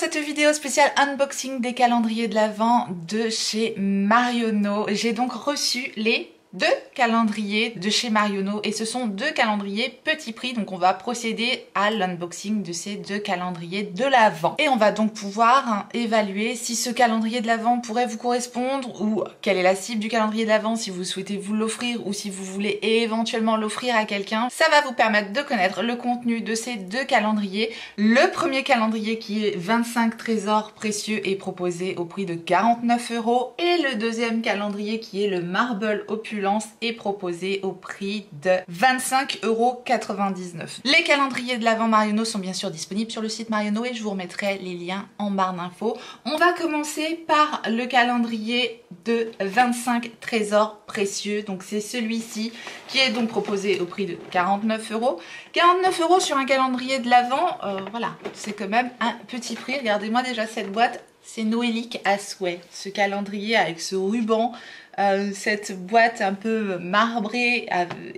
cette vidéo spéciale unboxing des calendriers de l'Avent de chez Marionneau. J'ai donc reçu les deux calendriers de chez Marionneau et ce sont deux calendriers petit prix, donc on va procéder à l'unboxing de ces deux calendriers de l'Avent et on va donc pouvoir évaluer si ce calendrier de l'Avent pourrait vous correspondre ou quelle est la cible du calendrier de l'Avent, si vous souhaitez vous l'offrir ou si vous voulez éventuellement l'offrir à quelqu'un. Ça va vous permettre de connaître le contenu de ces deux calendriers. Le premier calendrier qui est 25 trésors précieux est proposé au prix de 49 € et le deuxième calendrier qui est le Marble Opulence est proposé au prix de 25,99 €. Les calendriers de l'Avent Marionneau sont bien sûr disponibles sur le site Marionneau et je vous remettrai les liens en barre d'infos. On va commencer par le calendrier de 25 trésors précieux. Donc c'est celui-ci qui est donc proposé au prix de 49 €. 49 € sur un calendrier de l'Avent, voilà, c'est quand même un petit prix. Regardez-moi déjà cette boîte. C'est noélique à souhait, ce calendrier avec ce ruban, cette boîte un peu marbrée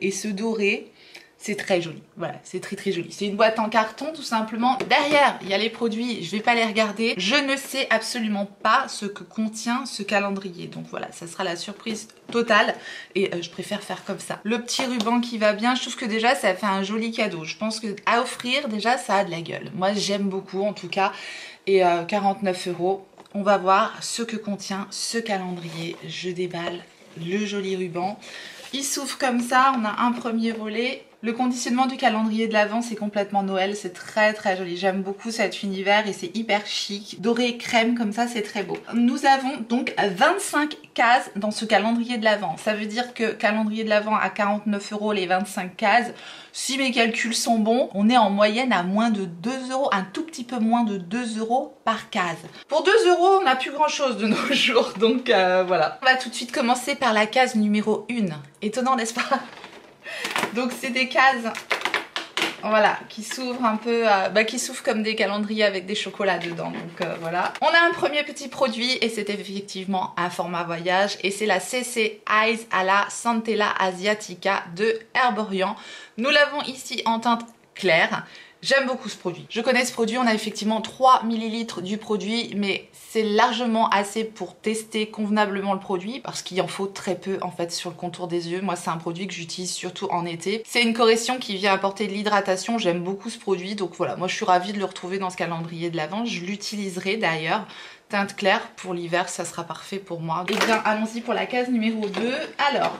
et ce doré. C'est très joli, voilà, c'est très joli. C'est une boîte en carton tout simplement. Derrière, il y a les produits, je vais pas les regarder. Je ne sais absolument pas ce que contient ce calendrier. Donc voilà, ça sera la surprise totale et je préfère faire comme ça. Le petit ruban qui va bien, je trouve que déjà ça fait un joli cadeau. Je pense que à offrir déjà ça a de la gueule. Moi j'aime beaucoup en tout cas. Et 49 €. On va voir ce que contient ce calendrier. Je déballe le joli ruban. Il s'ouvre comme ça, on a un premier volet. Le conditionnement du calendrier de l'Avent, c'est complètement Noël, c'est très joli. J'aime beaucoup cet univers et c'est hyper chic. Doré crème comme ça, c'est très beau. Nous avons donc 25 cases dans ce calendrier de l'Avent. Ça veut dire que calendrier de l'Avent à 49 € les 25 cases. Si mes calculs sont bons, on est en moyenne à moins de 2 €, un tout petit peu moins de 2 € par case. Pour 2 € on n'a plus grand chose de nos jours, donc voilà. On va tout de suite commencer par la case numéro 1. Étonnant, n'est-ce pas? Donc c'est des cases, voilà, qui s'ouvrent un peu, qui s'ouvrent comme des calendriers avec des chocolats dedans. Donc voilà. On a un premier petit produit et c'est effectivement un format voyage et c'est la CC Eyes à la Centella Asiatica de Herborian. Nous l'avons ici en teinte claire. J'aime beaucoup ce produit. Je connais ce produit, on a effectivement 3 ml du produit, mais c'est largement assez pour tester convenablement le produit parce qu'il en faut très peu en fait sur le contour des yeux. Moi c'est un produit que j'utilise surtout en été. C'est une correction qui vient apporter de l'hydratation, j'aime beaucoup ce produit, donc voilà, moi je suis ravie de le retrouver dans ce calendrier de l'Avent. Je l'utiliserai d'ailleurs. Teinte claire pour l'hiver, ça sera parfait pour moi. Et bien allons-y pour la case numéro 2. Alors,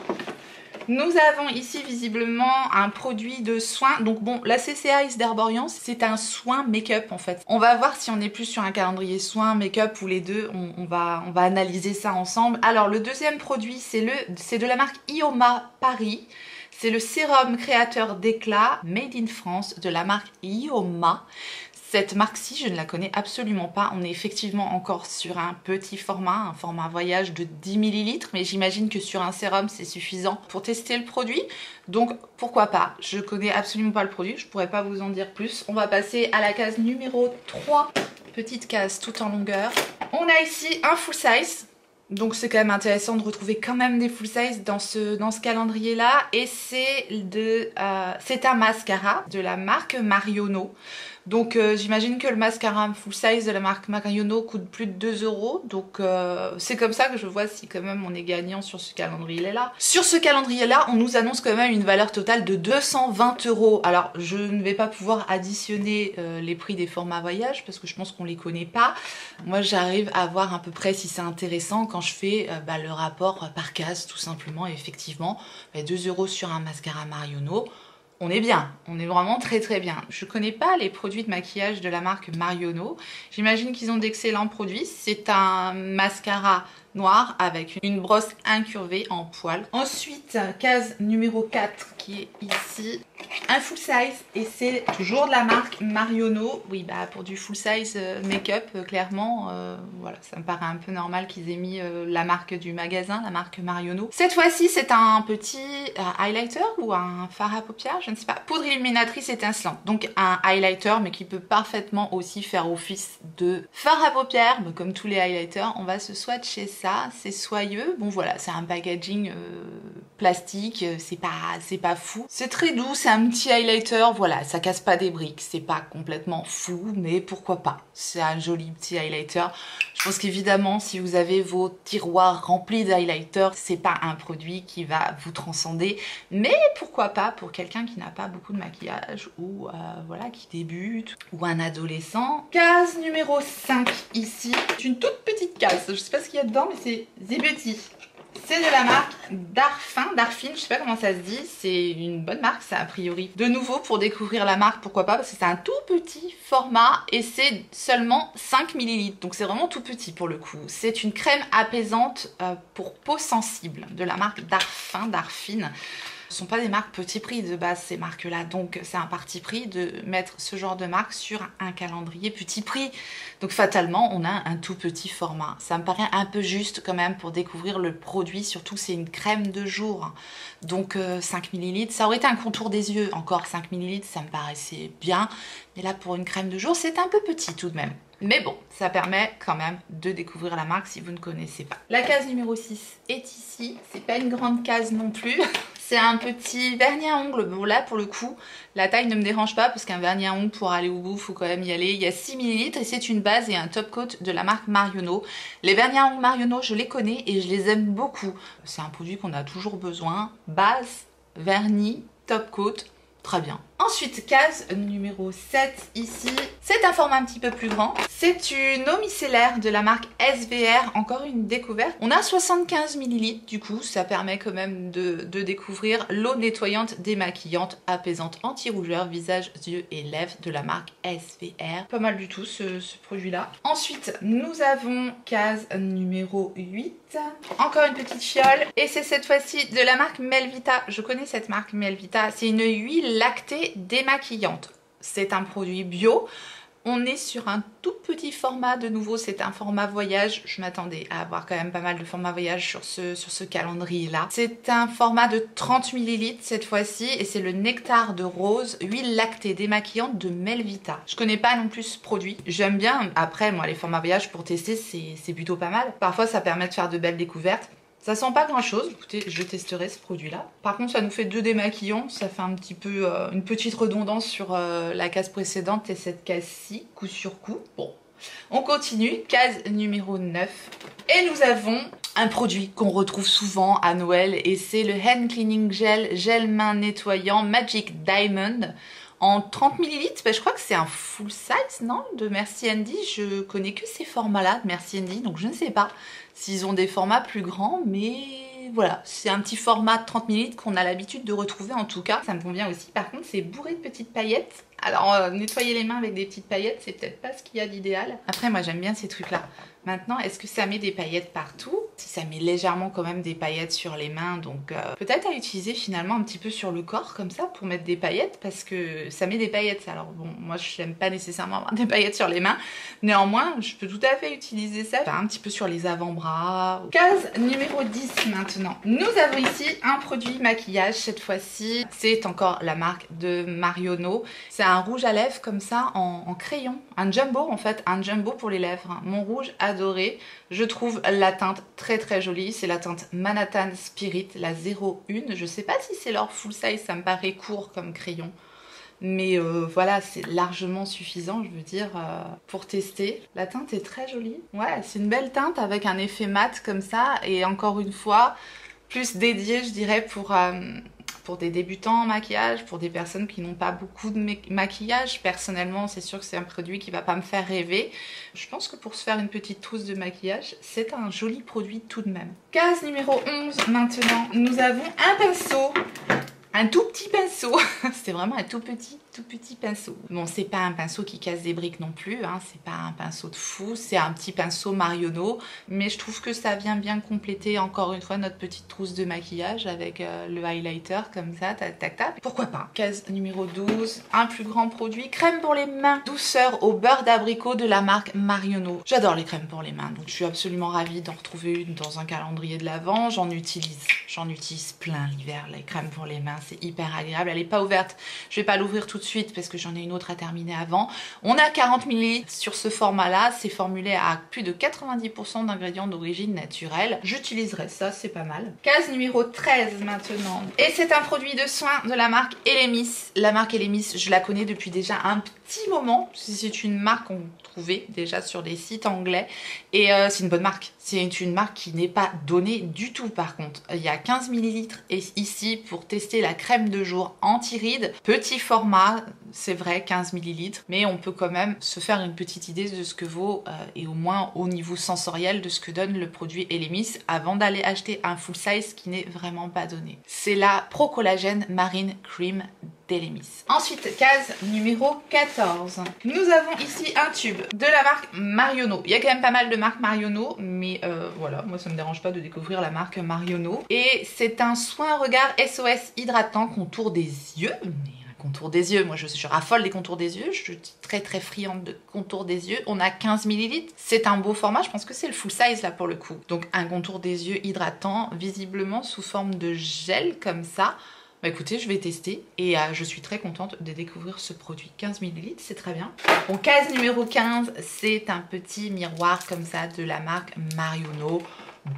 nous avons ici visiblement un produit de soin. Donc bon, la CC Eyes d'Herborian, c'est un soin make-up en fait. On va voir si on est plus sur un calendrier soin, make-up ou les deux. On va analyser ça ensemble. Alors le deuxième produit, c'est de la marque Ioma Paris. C'est le sérum créateur d'éclat Made in France de la marque Ioma. Cette marque-ci, je ne la connais absolument pas. On est effectivement encore sur un petit format, un format voyage de 10 ml, mais j'imagine que sur un sérum, c'est suffisant pour tester le produit. Donc, pourquoi pas? Je connais absolument pas le produit, je pourrais pas vous en dire plus. On va passer à la case numéro 3, petite case tout en longueur. On a ici un full size. Donc c'est quand même intéressant de retrouver quand même des full size dans ce calendrier là. Et c'est un mascara de la marque Marionneau. Donc j'imagine que le mascara full size de la marque Marionneau coûte plus de 2 €. Donc c'est comme ça que je vois si quand même on est gagnant sur ce calendrier là. Sur ce calendrier là, on nous annonce quand même une valeur totale de 220 €. Alors je ne vais pas pouvoir additionner les prix des formats voyage parce que je pense qu'on les connaît pas. Moi j'arrive à voir à peu près si c'est intéressant quand je fais le rapport par case tout simplement. Et effectivement 2 € sur un mascara Marionneau. On est bien, on est vraiment très bien. Je connais pas les produits de maquillage de la marque Marionneau. J'imagine qu'ils ont d'excellents produits. C'est un mascara noir avec une brosse incurvée en poil. Ensuite, case numéro 4 qui est ici. Un full size et c'est toujours de la marque Marionneau. Oui, pour du full size make-up, clairement, voilà, ça me paraît un peu normal qu'ils aient mis la marque du magasin, la marque Marionneau. Cette fois-ci, c'est un petit highlighter ou un fard à paupières, je ne sais pas. Poudre illuminatrice étincelante. Donc un highlighter, mais qui peut parfaitement aussi faire office de fard à paupières. Comme tous les highlighters, on va se swatcher ça. C'est soyeux. Bon, voilà, c'est un packaging plastique, c'est pas fou. C'est très doux, c'est un petit highlighter, voilà, ça casse pas des briques, c'est pas complètement fou, mais pourquoi pas. C'est un joli petit highlighter. Je pense qu'évidemment, si vous avez vos tiroirs remplis d'highlighter, c'est pas un produit qui va vous transcender, mais pourquoi pas pour quelqu'un qui n'a pas beaucoup de maquillage ou voilà, qui débute, ou un adolescent. Case numéro 5 ici, c'est une toute petite case, je sais pas ce qu'il y a dedans, mais c'est The Beauty. C'est de la marque Darphin, je sais pas comment ça se dit, c'est une bonne marque ça a priori. De nouveau pour découvrir la marque, pourquoi pas, parce que c'est un tout petit format et c'est seulement 5 ml, donc c'est vraiment tout petit pour le coup. C'est une crème apaisante pour peau sensible de la marque Darphin. Ce ne sont pas des marques petit prix de base ces marques-là, donc c'est un parti pris de mettre ce genre de marque sur un calendrier petit prix. Donc fatalement, on a un tout petit format. Ça me paraît un peu juste quand même pour découvrir le produit, surtout que c'est une crème de jour. Donc 5 ml, ça aurait été un contour des yeux. Encore 5 ml, ça me paraissait bien. Mais là, pour une crème de jour, c'est un peu petit tout de même. Mais bon, ça permet quand même de découvrir la marque si vous ne connaissez pas. La case numéro 6 est ici. C'est pas une grande case non plus. C'est un petit vernis à ongles. Bon là pour le coup, la taille ne me dérange pas parce qu'un vernis à ongles pour aller au bout, il faut quand même y aller. Il y a 6 ml et c'est une base et un top coat de la marque Marionneau. Les vernis à ongles Marionneau, je les connais et je les aime beaucoup. C'est un produit qu'on a toujours besoin. Base, vernis, top coat. Très bien. Ensuite, case numéro 7 ici. C'est un format un petit peu plus grand. C'est une eau micellaire de la marque SVR. Encore une découverte. On a 75 ml du coup. Ça permet quand même de découvrir l'eau nettoyante, démaquillante, apaisante, anti-rougeur, visage, yeux et lèvres de la marque SVR. Pas mal du tout ce produit-là. Ensuite, nous avons case numéro 8. Encore une petite fiole. Et c'est cette fois-ci de la marque Melvita. Je connais cette marque Melvita. C'est une huile lactée démaquillante. C'est un produit bio. On est sur un tout petit format, de nouveau c'est un format voyage. Je m'attendais à avoir quand même pas mal de formats voyage sur ce calendrier là. C'est un format de 30 ml cette fois-ci et c'est le nectar de rose, huile lactée démaquillante de Melvita. Je connais pas non plus ce produit, j'aime bien. Après moi les formats voyage pour tester c'est plutôt pas mal. Parfois ça permet de faire de belles découvertes. Ça sent pas grand chose, écoutez, je testerai ce produit là. Par contre ça nous fait 2 démaquillants, ça fait un petit peu une petite redondance sur la case précédente et cette case-ci, coup sur coup. Bon, on continue, case numéro 9. Et nous avons un produit qu'on retrouve souvent à Noël et c'est le Hand Cleaning Gel main nettoyant Magic Diamond. En 30 ml, bah, je crois que c'est un full size, non? De Merci Handy, je connais que ces formats-là de Merci Handy, donc je ne sais pas s'ils ont des formats plus grands, mais voilà, c'est un petit format de 30 ml qu'on a l'habitude de retrouver en tout cas. Ça me convient aussi, par contre c'est bourré de petites paillettes. Alors nettoyer les mains avec des petites paillettes, c'est peut-être pas ce qu'il y a d'idéal. Après moi j'aime bien ces trucs-là. Maintenant, est-ce que ça met des paillettes partout? Si ça met légèrement quand même des paillettes sur les mains, donc peut-être à utiliser finalement un petit peu sur le corps comme ça pour mettre des paillettes parce que ça met des paillettes. Alors bon, moi je n'aime pas nécessairement avoir des paillettes sur les mains. Néanmoins, je peux tout à fait utiliser ça un petit peu sur les avant-bras. Case numéro 10 maintenant. Nous avons ici un produit maquillage cette fois-ci. C'est encore la marque de Marionneau. C'est un rouge à lèvres comme ça en crayon. Un jumbo en fait, un jumbo pour les lèvres. Mon rouge adoré. Je trouve la teinte très très jolie. C'est la teinte Manhattan Spirit, la 01. Je sais pas si c'est leur full size, ça me paraît court comme crayon. Mais voilà, c'est largement suffisant, je veux dire, pour tester. La teinte est très jolie. Ouais, c'est une belle teinte avec un effet mat comme ça. Et encore une fois, plus dédié, je dirais, pour des débutants en maquillage, pour des personnes qui n'ont pas beaucoup de maquillage. Personnellement, c'est sûr que c'est un produit qui va pas me faire rêver. Je pense que pour se faire une petite trousse de maquillage, c'est un joli produit tout de même. Case numéro 11 maintenant, nous avons un pinceau. Un tout petit pinceau. C'est vraiment un tout petit pinceau. Bon, c'est pas un pinceau qui casse des briques non plus, hein. C'est pas un pinceau de fou, c'est un petit pinceau Marionneau. Mais je trouve que ça vient bien compléter encore une fois notre petite trousse de maquillage avec le highlighter comme ça, tac tac tac. Pourquoi pas. Case numéro 12, un plus grand produit, crème pour les mains. Douceur au beurre d'abricot de la marque Marionneau. J'adore les crèmes pour les mains, donc je suis absolument ravie d'en retrouver une dans un calendrier de l'Avent. J'en utilise plein l'hiver, les crèmes pour les mains, c'est hyper agréable. Elle est pas ouverte, je vais pas l'ouvrir tout de suite parce que j'en ai une autre à terminer avant. On a 40 ml sur ce format-là. C'est formulé à plus de 90% d'ingrédients d'origine naturelle. J'utiliserai ça, c'est pas mal. Case numéro 13 maintenant. Et c'est un produit de soin de la marque Elemis. La marque Elemis, je la connais depuis déjà un petit moment. C'est une marque qu'on trouvait déjà sur des sites anglais. Et c'est une bonne marque. C'est une marque qui n'est pas donnée du tout par contre. Il y a 15 ml ici pour tester la crème de jour anti-rides. Petit format, c'est vrai, 15 ml. Mais on peut quand même se faire une petite idée de ce que vaut et au moins au niveau sensoriel de ce que donne le produit Elemis avant d'aller acheter un full size qui n'est vraiment pas donné. C'est la Pro Collagen Marine Cream d'Elemis. Ensuite, case numéro 14. Nous avons ici un tube de la marque Marionneau. Il y a quand même pas mal de marques Marionneau, mais voilà, moi ça me dérange pas de découvrir la marque Marionneau. Et c'est un soin regard SOS hydratant contour des yeux. Contour des yeux, moi je raffole des contours des yeux, je suis très friande de contour des yeux. On a 15 ml, c'est un beau format, je pense que c'est le full size là pour le coup. Donc un contour des yeux hydratant, visiblement sous forme de gel comme ça. Bah écoutez, je vais tester et je suis très contente de découvrir ce produit. 15 ml, c'est très bien. Bon, case numéro 15, c'est un petit miroir comme ça de la marque Marionneau.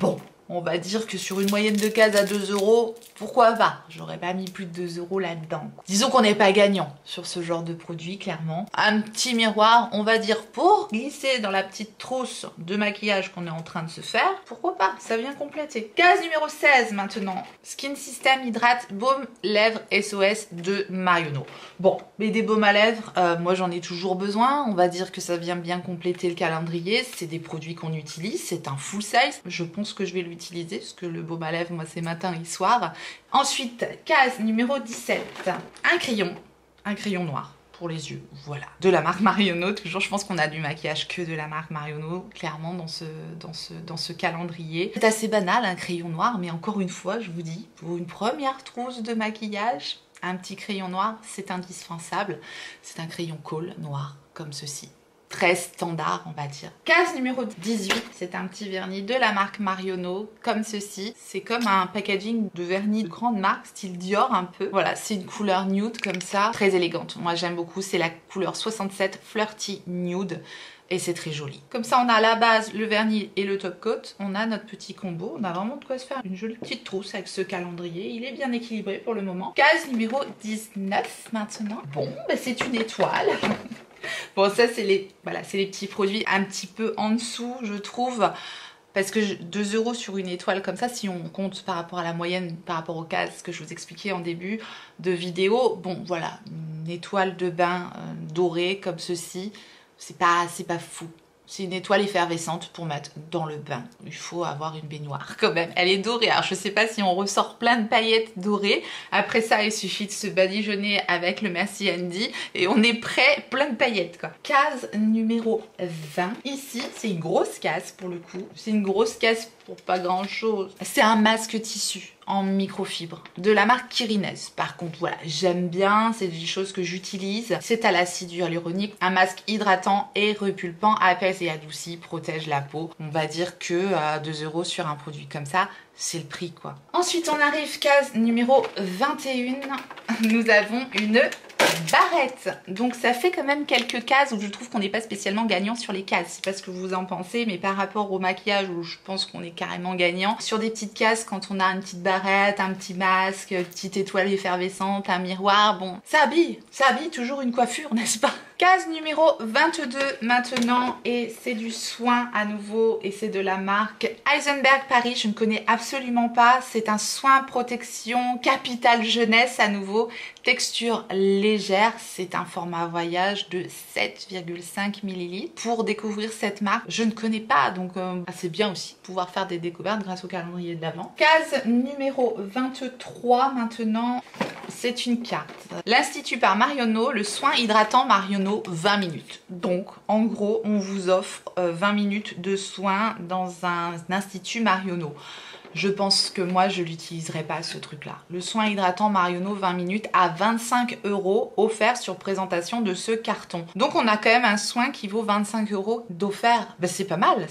Bon, on va dire que sur une moyenne de case à 2 €, pourquoi pas? J'aurais pas mis plus de 2 € là-dedans. Disons qu'on n'est pas gagnant sur ce genre de produit, clairement. Un petit miroir, on va dire, pour glisser dans la petite trousse de maquillage qu'on est en train de se faire. Pourquoi pas? Ça vient compléter. Case numéro 16 maintenant. Skin System Hydrate Baume Lèvres SOS de Marionneau. Bon, mais des baumes à lèvres, moi j'en ai toujours besoin. On va dire que ça vient bien compléter le calendrier. C'est des produits qu'on utilise. C'est un full size. Je pense que je vais l'utiliser parce que le baume à lèvres, moi c'est matin et soir. Ensuite, case numéro 17. Un crayon noir pour les yeux, voilà. De la marque Marionneau, toujours, je pense qu'on a du maquillage que de la marque Marionneau, clairement dans ce calendrier. C'est assez banal, un crayon noir, mais encore une fois, je vous dis, pour une première trousse de maquillage, un petit crayon noir, c'est indispensable. C'est un crayon colle noir, comme ceci. Très standard, on va dire. Case numéro 18, c'est un petit vernis de la marque Marionneau, comme ceci. C'est comme un packaging de vernis de grande marque, style Dior un peu. Voilà, c'est une couleur nude comme ça, très élégante. Moi j'aime beaucoup, c'est la couleur 67 Flirty Nude. Et c'est très joli. Comme ça, on a la base, le vernis et le top coat. On a notre petit combo. On a vraiment de quoi se faire une jolie petite trousse avec ce calendrier. Il est bien équilibré pour le moment. Case numéro 19 maintenant. Bon, bah, c'est une étoile. Bon, ça, c'est les petits produits un petit peu en dessous, je trouve. Parce que 2 € sur une étoile comme ça, si on compte par rapport à la moyenne, par rapport aux cases que je vous expliquais en début de vidéo. Bon, voilà, une étoile de bain dorée comme ceci. C'est pas fou. C'est une étoile effervescente pour mettre dans le bain. Il faut avoir une baignoire quand même. Elle est dorée. Alors je sais pas si on ressort plein de paillettes dorées. Après ça, il suffit de se badigeonner avec le Merci Andy et on est prêt, plein de paillettes quoi. Case numéro 20. Ici, c'est une grosse case pour le coup. C'est une grosse case pour pas grand chose. C'est un masque tissu en microfibre de la marque Kirines. Par contre, voilà, j'aime bien, c'est des choses que j'utilise. C'est à l'acide hyaluronique, un masque hydratant et repulpant, apaise et adoucit, protège la peau. On va dire que 2 € sur un produit comme ça, c'est le prix quoi. Ensuite, on arrive case numéro 21. Nous avons une barrette. Donc ça fait quand même quelques cases où je trouve qu'on n'est pas spécialement gagnant sur les cases. Je sais pas ce que vous en pensez, mais par rapport au maquillage où je pense qu'on est carrément gagnant. Sur des petites cases, quand on a une petite barrette, un petit masque, une petite étoile effervescente, un miroir, bon, ça habille toujours une coiffure, n'est-ce pas? Case numéro 22 maintenant, et c'est du soin à nouveau, et c'est de la marque Heisenberg Paris. Je ne connais absolument pas. C'est un soin protection Capital Jeunesse à nouveau, texture légère. C'est un format voyage de 7,5 ml. Pour découvrir cette marque, je ne connais pas, donc c'est bien aussi de pouvoir faire des découvertes grâce au calendrier de l'Avent. Case numéro 23 maintenant. C'est une carte. L'Institut par Marionneau, le soin hydratant Marionneau 20 minutes. Donc, en gros, on vous offre 20 minutes de soins dans un institut Marionneau. je pense que moi je l'utiliserai pas ce truc là. Le soin hydratant Marionneau 20 minutes à 25 € offert sur présentation de ce carton. Donc on a quand même un soin qui vaut 25 € d'offert. Ben, c'est pas mal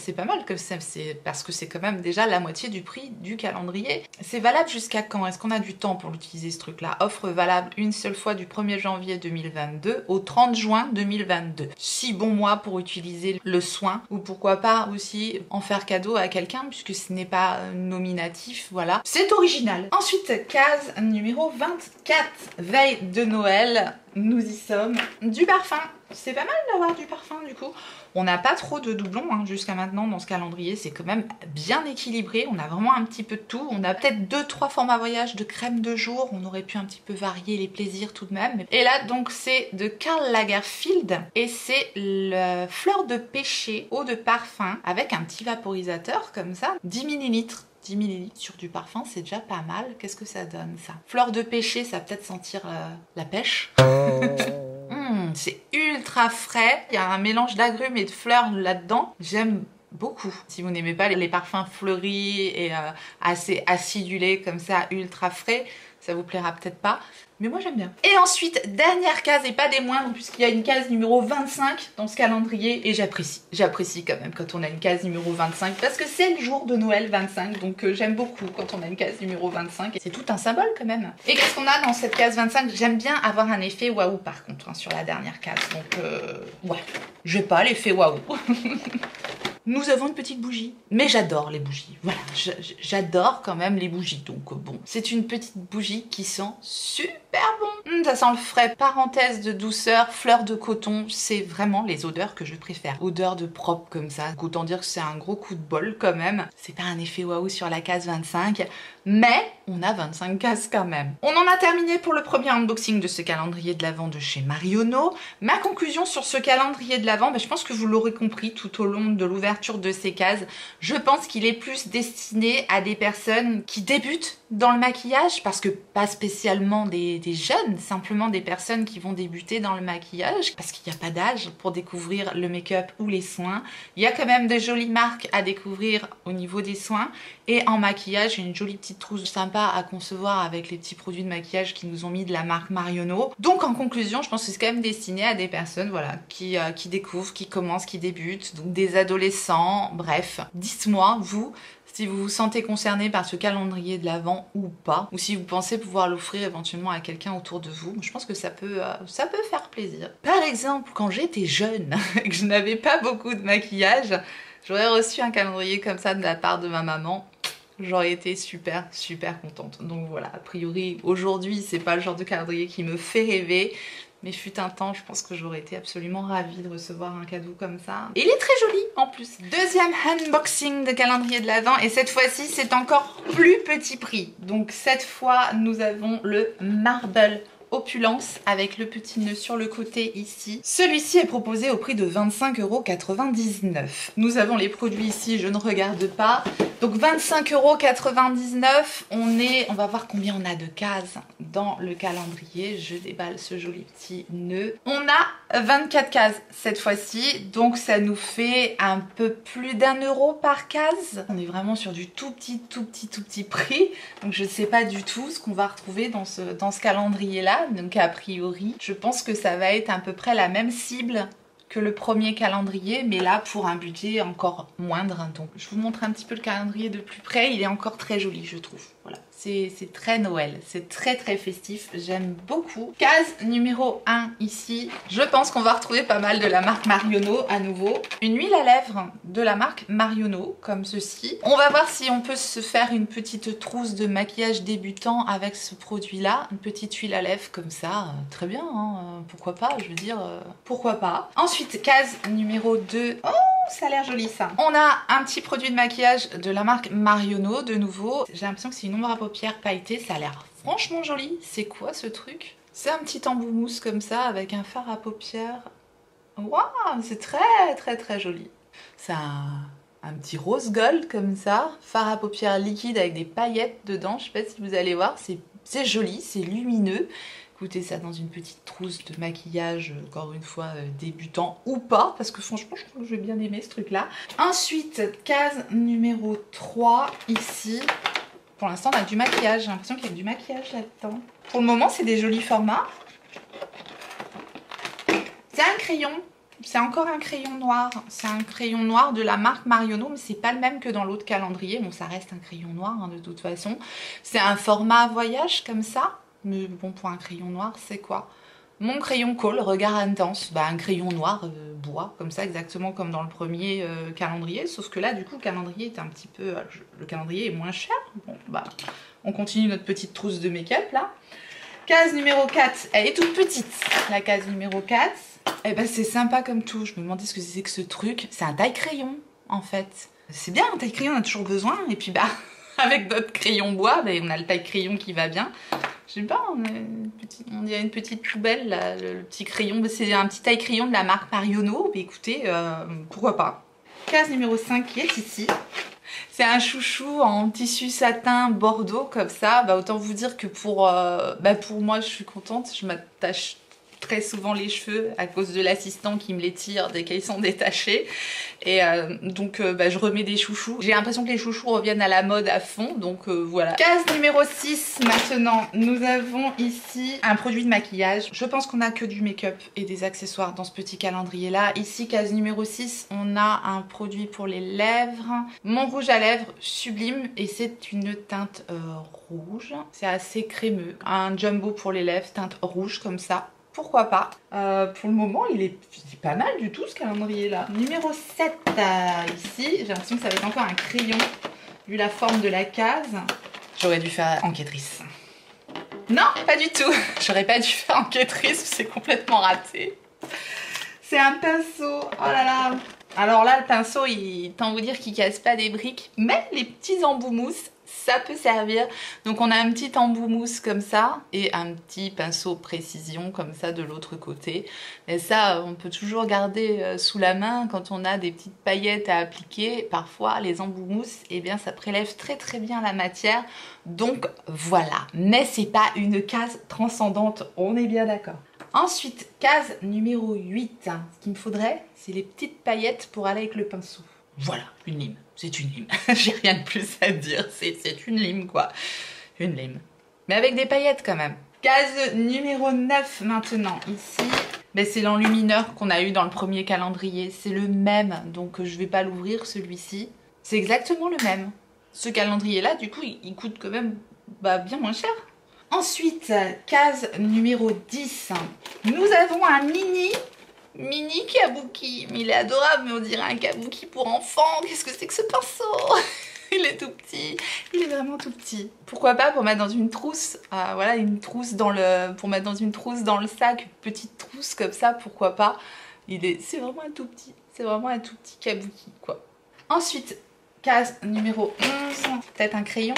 que c'est parce que c'est quand même déjà la moitié du prix du calendrier. C'est valable jusqu'à quand? Est-ce qu'on a du temps pour l'utiliser ce truc là? Offre valable une seule fois du 1er janvier 2022 au 30 juin 2022. 6 bons mois pour utiliser le soin, ou pourquoi pas aussi en faire cadeau à quelqu'un puisque ce n'est pas nominatif, voilà. C'est original. Ensuite, case numéro 24, veille de Noël, nous y sommes. Du parfum. C'est pas mal d'avoir du parfum du coup. On n'a pas trop de doublons hein, jusqu'à maintenant dans ce calendrier, c'est quand même bien équilibré. On a vraiment un petit peu de tout. On a peut-être 2-3 formats voyage de crème de jour. On aurait pu un petit peu varier les plaisirs tout de même. Et là donc c'est de Karl Lagerfeld et c'est le fleur de pêcher eau de parfum avec un petit vaporisateur comme ça, 10 ml. 10 ml sur du parfum, c'est déjà pas mal. Qu'est-ce que ça donne ça? Fleur de pêcher, ça va peut-être sentir la pêche. C'est ultra frais. Il y a un mélange d'agrumes et de fleurs là-dedans. J'aime beaucoup. Si vous n'aimez pas les parfums fleuris et assez acidulés comme ça, ultra frais, ça vous plaira peut-être pas. Mais moi j'aime bien. Et ensuite, dernière case et pas des moindres puisqu'il y a une case numéro 25 dans ce calendrier et j'apprécie. J'apprécie quand même quand on a une case numéro 25 parce que c'est le jour de Noël 25 donc j'aime beaucoup quand on a une case numéro 25 et c'est tout un symbole quand même. Et qu'est-ce qu'on a dans cette case 25? J'aime bien avoir un effet waouh par contre hein, sur la dernière case donc ouais, j'ai pas l'effet waouh. Nous avons une petite bougie. Mais j'adore les bougies. Voilà, j'adore quand même les bougies. Donc bon, c'est une petite bougie qui sent super bon. Ça sent le frais. Parenthèse de douceur, fleur de coton. C'est vraiment les odeurs que je préfère. Odeur de propre comme ça. Autant dire que c'est un gros coup de bol quand même. C'est pas un effet waouh sur la case 25. Mais on a 25 cases quand même. On en a terminé pour le premier unboxing de ce calendrier de l'Avent de chez Marionneau. Ma conclusion sur ce calendrier de l'Avent, je pense que vous l'aurez compris tout au long de l'ouverture de ces cases. Je pense qu'il est plus destiné à des personnes qui débutent dans le maquillage, parce que pas spécialement des jeunes, simplement des personnes qui vont débuter dans le maquillage, parce qu'il n'y a pas d'âge pour découvrir le make-up ou les soins. Il y a quand même de jolies marques à découvrir au niveau des soins, et en maquillage, une jolie petite trousse sympa à concevoir avec les petits produits de maquillage qui nous ont mis de la marque Marionneau. Donc en conclusion, je pense que c'est quand même destiné à des personnes voilà, qui découvrent, qui commencent, qui débutent, donc des adolescents, bref. Dites-moi, vous, si vous vous sentez concerné par ce calendrier de l'Avent ou pas, ou si vous pensez pouvoir l'offrir éventuellement à quelqu'un autour de vous. Je pense que ça peut faire plaisir. Par exemple, quand j'étais jeune et que je n'avais pas beaucoup de maquillage, j'aurais reçu un calendrier comme ça de la part de ma maman. J'aurais été super contente. Donc voilà, a priori aujourd'hui c'est pas le genre de calendrier qui me fait rêver, mais fut un temps, je pense que j'aurais été absolument ravie de recevoir un cadeau comme ça. Et il est très joli en plus. Deuxième unboxing de calendrier de l'Avent et cette fois-ci c'est encore plus petit prix. Donc cette fois nous avons le Marble Opulence avec le petit nœud sur le côté ici. Celui-ci est proposé au prix de 25,99 €. Nous avons les produits ici, je ne regarde pas. Donc 25,99 €. On va voir combien on a de cases dans le calendrier. Je déballe ce joli petit nœud. On a 24 cases cette fois-ci, donc ça nous fait un peu plus d'1 € par case. On est vraiment sur du tout petit prix. Donc je ne sais pas du tout ce qu'on va retrouver dans ce calendrier-là. Donc a priori, je pense que ça va être à peu près la même cible que le premier calendrier, mais là pour un budget encore moindre. Donc je vous montre un petit peu le calendrier de plus près, il est encore très joli je trouve. Voilà, c'est très Noël, c'est très festif, j'aime beaucoup. Case numéro 1 ici, je pense qu'on va retrouver pas mal de la marque Marionneau à nouveau. Une huile à lèvres de la marque Marionneau, comme ceci. On va voir si on peut se faire une petite trousse de maquillage débutant avec ce produit-là. Une petite huile à lèvres comme ça, très bien, hein, pourquoi pas, je veux dire, pourquoi pas. Ensuite, case numéro 2, oh ça a l'air joli ça. On a un petit produit de maquillage de la marque Marionneau de nouveau. J'ai l'impression que c'est une ombre à paupières pailletée, ça a l'air franchement joli. C'est quoi ce truc? C'est un petit embout mousse comme ça avec un fard à paupières. Waouh, c'est très joli. C'est un petit rose gold comme ça, fard à paupières liquide avec des paillettes dedans. Je sais pas si vous allez voir, c'est joli, c'est lumineux. Écoutez ça dans une petite trousse de maquillage, encore une fois débutant ou pas, parce que franchement je crois que je vais bien aimer ce truc là. Ensuite, case numéro 3 ici. Pour l'instant, on a du maquillage. J'ai l'impression qu'il y a du maquillage là-dedans. Pour le moment, c'est des jolis formats. C'est un crayon. C'est encore un crayon noir. C'est un crayon noir de la marque Marionneau, mais c'est pas le même que dans l'autre calendrier. Bon, ça reste un crayon noir hein, de toute façon. C'est un format voyage comme ça. Mais bon, pour un crayon noir, c'est quoi? Mon crayon Kohl, regard intense. Bah, un crayon noir bois, comme ça, exactement comme dans le premier calendrier. Sauf que là, du coup, le calendrier est un petit peu... le calendrier est moins cher. Bon, bah, on continue notre petite trousse de make-up, là. Case numéro 4, elle est toute petite. La case numéro 4, eh ben, c'est sympa comme tout. Je me demandais ce que c'est que ce truc. C'est un taille-crayon, en fait. C'est bien, un taille-crayon, on a toujours besoin. Et puis, bah, avec notre crayon bois, bah, on a le taille-crayon qui va bien. Je sais pas, on dirait une petite poubelle, là, le petit crayon. C'est un petit taille-crayon de la marque Marionneau. Mais écoutez, pourquoi pas. Case numéro 5 qui est ici. C'est un chouchou en tissu satin bordeaux comme ça. Bah, autant vous dire que pour moi, je suis contente. Je m'attache très souvent les cheveux à cause de l'assistant qui me les tire dès qu'ils sont détachés. Et donc je remets des chouchous. J'ai l'impression que les chouchous reviennent à la mode à fond. Donc voilà. Case numéro 6 maintenant. Nous avons ici un produit de maquillage. Je pense qu'on a que du make-up et des accessoires dans ce petit calendrier là. Ici case numéro 6, on a un produit pour les lèvres. Mon rouge à lèvres Sublime. Et c'est une teinte rouge. C'est assez crémeux. Un jumbo pour les lèvres, teinte rouge comme ça. Pourquoi pas. Pour le moment, il est pas mal du tout ce calendrier là. Numéro 7, ici, j'ai l'impression que ça va être encore un crayon, vu la forme de la case. J'aurais dû faire enquêtrice. Non, pas du tout. J'aurais pas dû faire enquêtrice, c'est complètement raté. C'est un pinceau, oh là là. Alors là, le pinceau, tant vous dire qu'il casse pas des briques, mais les petits embouts mousse, ça peut servir. Donc on a un petit embout mousse comme ça et un petit pinceau précision comme ça de l'autre côté. Et ça, on peut toujours garder sous la main quand on a des petites paillettes à appliquer. Parfois, les embouts mousse, eh bien, ça prélève très très bien la matière. Donc voilà. Mais c'est pas une case transcendante, on est bien d'accord. Ensuite, case numéro 8. Ce qu'il me faudrait, c'est les petites paillettes pour aller avec le pinceau. Voilà, une lime. C'est une lime. J'ai rien de plus à dire. C'est une lime, quoi. Une lime. Mais avec des paillettes, quand même. Case numéro 9, maintenant. Ici, c'est l'enlumineur qu'on a eu dans le premier calendrier. C'est le même. Donc, je vais pas l'ouvrir, celui-ci. C'est exactement le même. Ce calendrier-là, du coup, il coûte quand même bien moins cher. Ensuite, case numéro 10. Nous avons un mini kabuki. Mais il est adorable, mais on dirait un kabuki pour enfants. Qu'est-ce que c'est que ce pinceau? Il est tout petit. Il est vraiment tout petit. Pourquoi pas pour mettre dans une trousse. Voilà, une trousse pour mettre dans une trousse dans le sac. Une petite trousse comme ça, pourquoi pas. C'est vraiment un tout petit. C'est vraiment un tout petit kabuki, quoi. Ensuite, case numéro 11. Peut-être un crayon.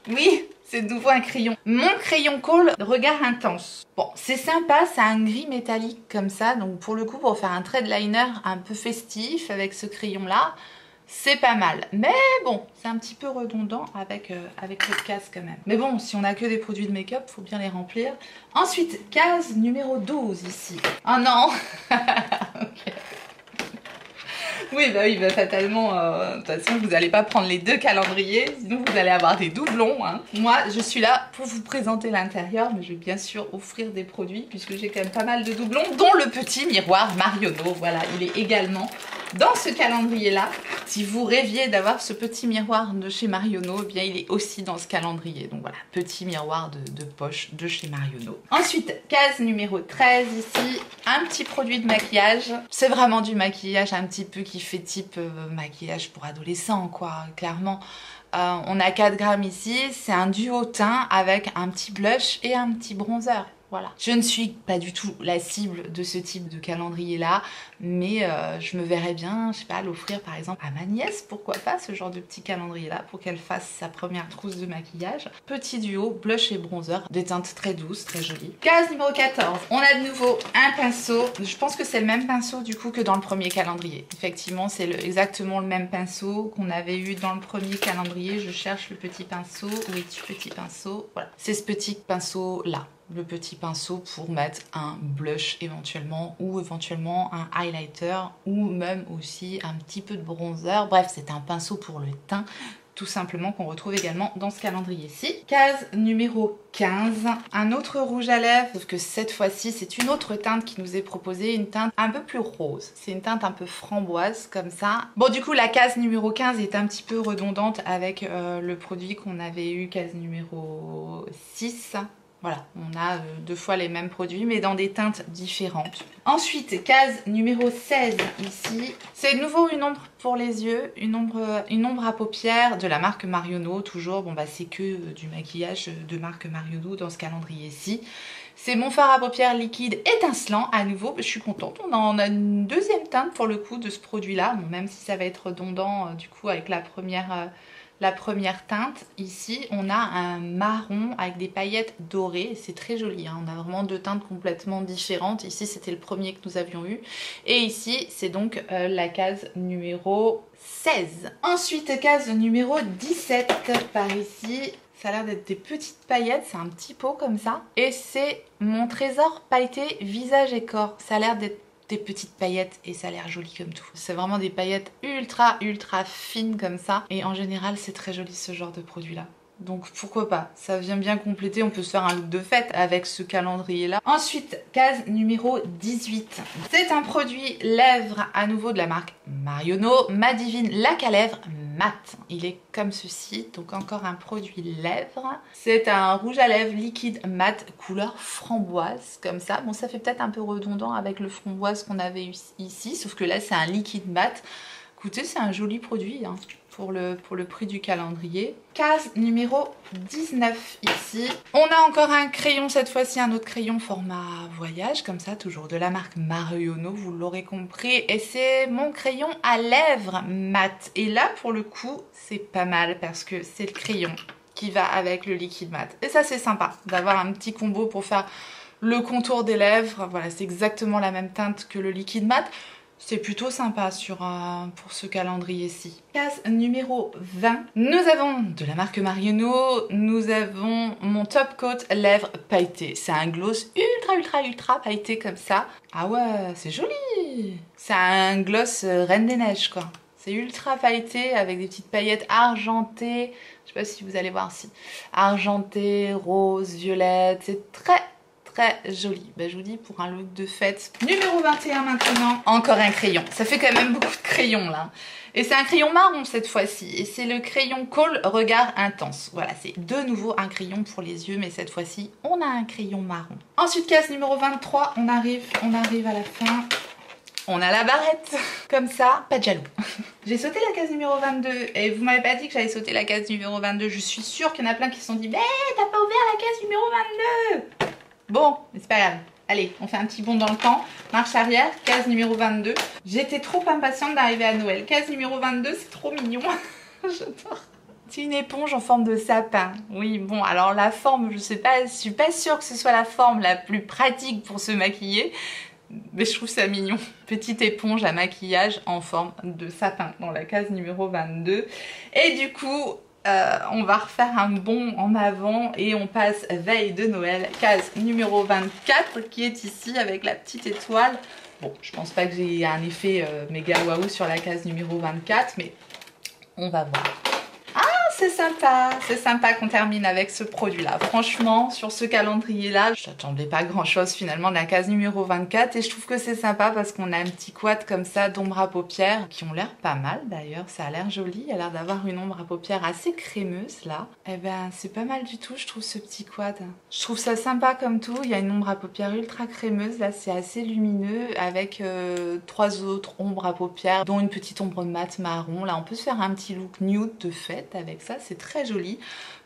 Oui, c'est de nouveau un crayon. Mon crayon Kohl, regard intense. Bon, c'est sympa, c'est un gris métallique comme ça. Donc pour le coup, pour faire un trait de liner un peu festif avec ce crayon-là, c'est pas mal. Mais bon, c'est un petit peu redondant avec cette case quand même. Mais bon, si on a que des produits de make-up, faut bien les remplir. Ensuite, case numéro 12 ici. Oh non. Ok. Oui, fatalement, de toute façon, vous n'allez pas prendre les deux calendriers, sinon vous allez avoir des doublons. Hein. Moi, je suis là pour vous présenter l'intérieur, mais je vais bien sûr offrir des produits, puisque j'ai quand même pas mal de doublons, dont le petit miroir Marionneau. Voilà, il est également dans ce calendrier-là. Si vous rêviez d'avoir ce petit miroir de chez Marionneau, eh bien, il est aussi dans ce calendrier. Donc voilà, petit miroir de poche de chez Marionneau. Ensuite, case numéro 13 ici, un petit produit de maquillage. C'est vraiment du maquillage un petit peu qui fait type maquillage pour adolescents, quoi, clairement. On a 4 grammes ici, c'est un duo teint avec un petit blush et un petit bronzer. Voilà. Je ne suis pas du tout la cible de ce type de calendrier là, mais je me verrais bien, je sais pas, l'offrir par exemple à ma nièce, pourquoi pas ce genre de petit calendrier là pour qu'elle fasse sa première trousse de maquillage. Petit duo, blush et bronzer, des teintes très douces, très jolies. Case numéro 14, on a de nouveau un pinceau, je pense que c'est le même pinceau du coup que dans le premier calendrier. Effectivement, c'est exactement le même pinceau qu'on avait eu dans le premier calendrier. Je cherche le petit pinceau, oui, petit pinceau, voilà. C'est ce petit pinceau là. Le petit pinceau pour mettre un blush éventuellement ou éventuellement un highlighter ou même aussi un petit peu de bronzer. Bref, c'est un pinceau pour le teint tout simplement qu'on retrouve également dans ce calendrier-ci. Case numéro 15, un autre rouge à lèvres, sauf que cette fois-ci c'est une autre teinte qui nous est proposée, une teinte un peu plus rose. C'est une teinte un peu framboise comme ça. Bon du coup la case numéro 15 est un petit peu redondante avec le produit qu'on avait eu, case numéro 6. Voilà, on a deux fois les mêmes produits mais dans des teintes différentes. Ensuite, case numéro 16 ici. C'est de nouveau une ombre pour les yeux, une ombre à paupières de la marque Marionneau. Toujours, bon bah c'est que du maquillage de marque Marionneau dans ce calendrier-ci. C'est mon fard à paupières liquide étincelant à nouveau. Je suis contente, on a une deuxième teinte pour le coup de ce produit-là. Bon, même si ça va être redondant du coup avec la première teinte. Ici on a un marron avec des paillettes dorées, c'est très joli hein. On a vraiment deux teintes complètement différentes. Ici c'était le premier que nous avions eu et ici c'est donc la case numéro 16. Ensuite case numéro 17 par ici. Ça a l'air d'être des petites paillettes, c'est un petit pot comme ça. Et c'est mon trésor pailleté visage et corps. Ça a l'air d'être des petites paillettes et ça a l'air joli comme tout. C'est vraiment des paillettes ultra fines comme ça. Et en général, c'est très joli ce genre de produit là. Donc pourquoi pas, ça vient bien compléter, on peut se faire un look de fête avec ce calendrier là. Ensuite, case numéro 18. C'est un produit lèvres à nouveau de la marque Marionneau, Ma Divine Lac à lèvres mat. Il est comme ceci, donc encore un produit lèvres. C'est un rouge à lèvres liquide mat couleur framboise comme ça. Bon ça fait peut-être un peu redondant avec le framboise qu'on avait eu ici, sauf que là c'est un liquide mat. Écoutez, c'est un joli produit hein, pour le prix du calendrier. Case numéro 19 ici. On a encore un crayon, cette fois-ci un autre crayon format voyage, comme ça, toujours de la marque Marionneau, vous l'aurez compris. Et c'est mon crayon à lèvres mat. Et là, pour le coup, c'est pas mal parce que c'est le crayon qui va avec le liquide mat. Et ça, c'est sympa d'avoir un petit combo pour faire le contour des lèvres. Voilà, c'est exactement la même teinte que le liquide mat. C'est plutôt sympa pour ce calendrier-ci. Case numéro 20. Nous avons de la marque Marionneau, nous avons mon Top Coat Lèvres Pailleté. C'est un gloss ultra pailleté comme ça. Ah ouais, c'est joli. C'est un gloss Reine des Neiges quoi. C'est ultra pailleté avec des petites paillettes argentées. Je sais pas si vous allez voir si. Argentées, rose, violette. C'est très joli. Bah, je vous dis pour un look de fête. Numéro 21 maintenant. Encore un crayon. Ça fait quand même beaucoup de crayons là. Et c'est un crayon marron cette fois-ci. Et c'est le crayon Cole Regard Intense. Voilà, c'est de nouveau un crayon pour les yeux. Mais cette fois-ci, on a un crayon marron. Ensuite, case numéro 23. On arrive à la fin. On a la barrette. Comme ça, pas de jaloux. J'ai sauté la case numéro 22 et vous m'avez pas dit que j'allais sauter la case numéro 22. Je suis sûre qu'il y en a plein qui se sont dit « Mais t'as pas ouvert la case numéro 22 !» Bon, mais c'est pas grave. Allez, on fait un petit bond dans le temps. Marche arrière, case numéro 22. J'étais trop impatiente d'arriver à Noël. Case numéro 22, c'est trop mignon. J'adore. C'est une éponge en forme de sapin. Oui, bon, alors la forme, je suis pas sûre que ce soit la forme la plus pratique pour se maquiller. Mais je trouve ça mignon. Petite éponge à maquillage en forme de sapin dans la case numéro 22. Et du coup... on va refaire un bond en avant et on passe veille de Noël, case numéro 24 qui est ici avec la petite étoile. Bon, je pense pas que j'ai un effet méga waouh sur la case numéro 24, mais on va voir. C'est sympa qu'on termine avec ce produit-là. Franchement, sur ce calendrier-là, je n'attendais pas grand-chose finalement de la case numéro 24 et je trouve que c'est sympa parce qu'on a un petit quad comme ça d'ombre à paupières qui ont l'air pas mal d'ailleurs. Ça a l'air joli, il a l'air d'avoir une ombre à paupières assez crémeuse là. Et ben, c'est pas mal du tout, je trouve ce petit quad. Je trouve ça sympa comme tout. Il y a une ombre à paupières ultra crémeuse, là c'est assez lumineux avec trois autres ombres à paupières dont une petite ombre mat marron. Là on peut se faire un petit look nude de fête avec ça, c'est très joli.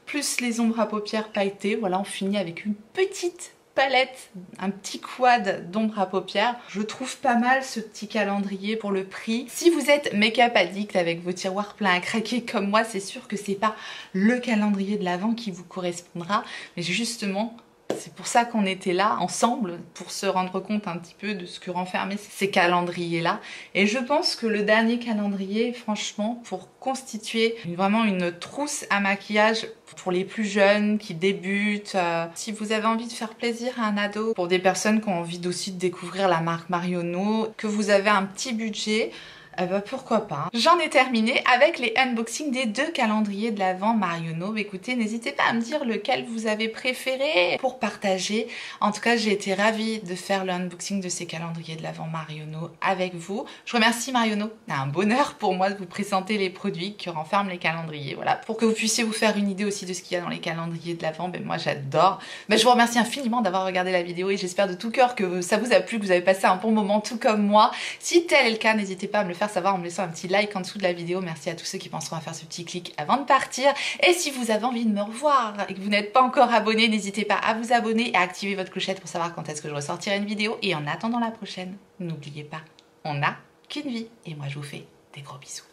Plus les ombres à paupières pailletées, voilà, on finit avec une petite palette, un petit quad d'ombres à paupières. Je trouve pas mal ce petit calendrier pour le prix. Si vous êtes make-up addict avec vos tiroirs pleins à craquer comme moi, c'est sûr que c'est pas le calendrier de l'Avent qui vous correspondra, mais justement, c'est pour ça qu'on était là ensemble, pour se rendre compte un petit peu de ce que renfermaient ces calendriers-là. Et je pense que le dernier calendrier, franchement, pour constituer vraiment une trousse à maquillage pour les plus jeunes qui débutent, si vous avez envie de faire plaisir à un ado, pour des personnes qui ont envie aussi de découvrir la marque Marionneau, que vous avez un petit budget, Pourquoi pas. J'en ai terminé avec les unboxings des 2 calendriers de l'Avent Marionneau. Écoutez, n'hésitez pas à me dire lequel vous avez préféré pour partager. En tout cas, j'ai été ravie de faire le unboxing de ces calendriers de l'Avent Marionneau avec vous. Je remercie Marionneau. C'est un bonheur pour moi de vous présenter les produits qui renferment les calendriers. Voilà, pour que vous puissiez vous faire une idée aussi de ce qu'il y a dans les calendriers de l'Avent. Ben moi, j'adore. Ben, je vous remercie infiniment d'avoir regardé la vidéo et j'espère de tout cœur que ça vous a plu, que vous avez passé un bon moment tout comme moi. Si tel est le cas, n'hésitez pas à me le faire savoir en me laissant un petit like en dessous de la vidéo. Merci à tous ceux qui penseront à faire ce petit clic avant de partir. Et si vous avez envie de me revoir et que vous n'êtes pas encore abonné, n'hésitez pas à vous abonner et à activer votre clochette pour savoir quand est-ce que je ressortirai une vidéo. Et en attendant la prochaine, n'oubliez pas, on n'a qu'une vie. Et moi je vous fais des gros bisous.